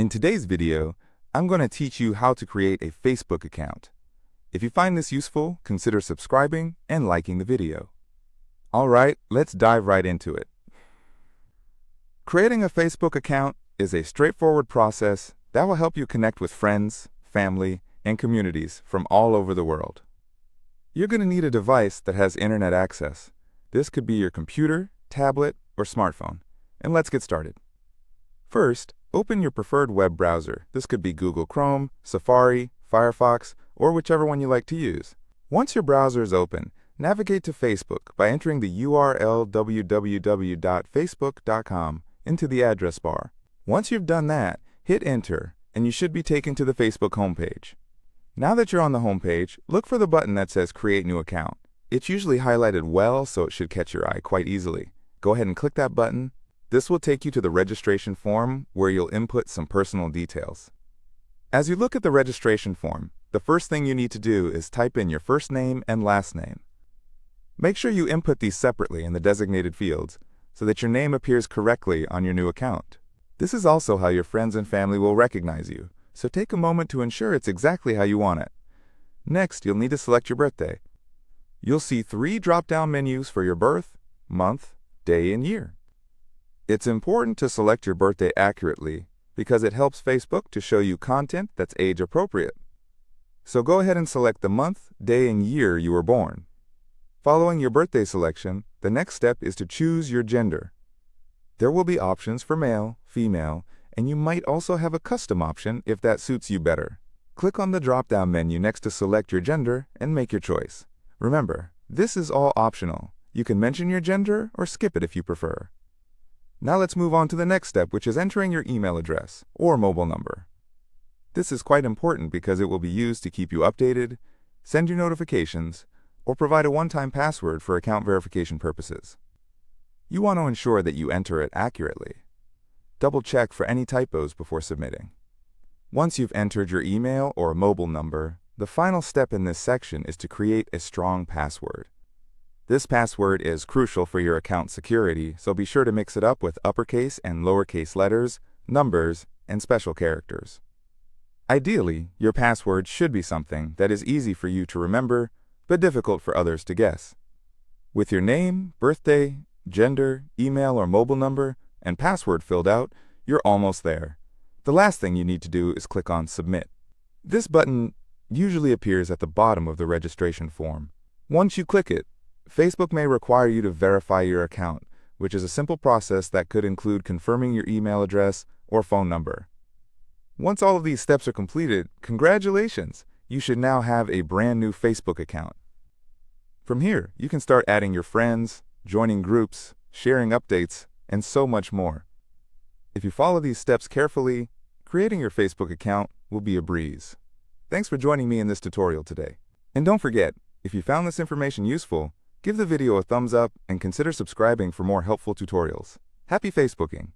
In today's video, I'm going to teach you how to create a Facebook account. If you find this useful, consider subscribing and liking the video. Alright, let's dive right into it. Creating a Facebook account is a straightforward process that will help you connect with friends, family, and communities from all over the world. You're going to need a device that has internet access. This could be your computer, tablet, or smartphone. And let's get started. First, open your preferred web browser. This could be Google Chrome, Safari, Firefox, or whichever one you like to use. Once your browser is open, navigate to Facebook by entering the URL www.facebook.com into the address bar. Once you've done that, hit enter, and you should be taken to the Facebook homepage. Now that you're on the homepage, look for the button that says Create New Account. It's usually highlighted well, so it should catch your eye quite easily. Go ahead and click that button. This will take you to the registration form where you'll input some personal details. As you look at the registration form, the first thing you need to do is type in your first name and last name. Make sure you input these separately in the designated fields so that your name appears correctly on your new account. This is also how your friends and family will recognize you, so take a moment to ensure it's exactly how you want it. Next, you'll need to select your birthday. You'll see 3 drop-down menus for your birth, month, day, and year. It's important to select your birthday accurately because it helps Facebook to show you content that's age appropriate. So go ahead and select the month, day, and year you were born. Following your birthday selection, the next step is to choose your gender. There will be options for male, female, and you might also have a custom option if that suits you better. Click on the drop-down menu next to select your gender and make your choice. Remember, this is all optional. You can mention your gender or skip it if you prefer. Now let's move on to the next step, which is entering your email address or mobile number. This is quite important because it will be used to keep you updated, send you notifications, or provide a one-time password for account verification purposes. You want to ensure that you enter it accurately. Double-check for any typos before submitting. Once you've entered your email or mobile number, the final step in this section is to create a strong password. This password is crucial for your account security, so be sure to mix it up with uppercase and lowercase letters, numbers, and special characters. Ideally, your password should be something that is easy for you to remember, but difficult for others to guess. With your name, birthday, gender, email or mobile number, and password filled out, you're almost there. The last thing you need to do is click on Submit. This button usually appears at the bottom of the registration form. Once you click it, Facebook may require you to verify your account, which is a simple process that could include confirming your email address or phone number. Once all of these steps are completed, congratulations! You should now have a brand new Facebook account. From here, you can start adding your friends, joining groups, sharing updates, and so much more. If you follow these steps carefully, creating your Facebook account will be a breeze. Thanks for joining me in this tutorial today. And don't forget, if you found this information useful, give the video a thumbs up and consider subscribing for more helpful tutorials. Happy Facebooking!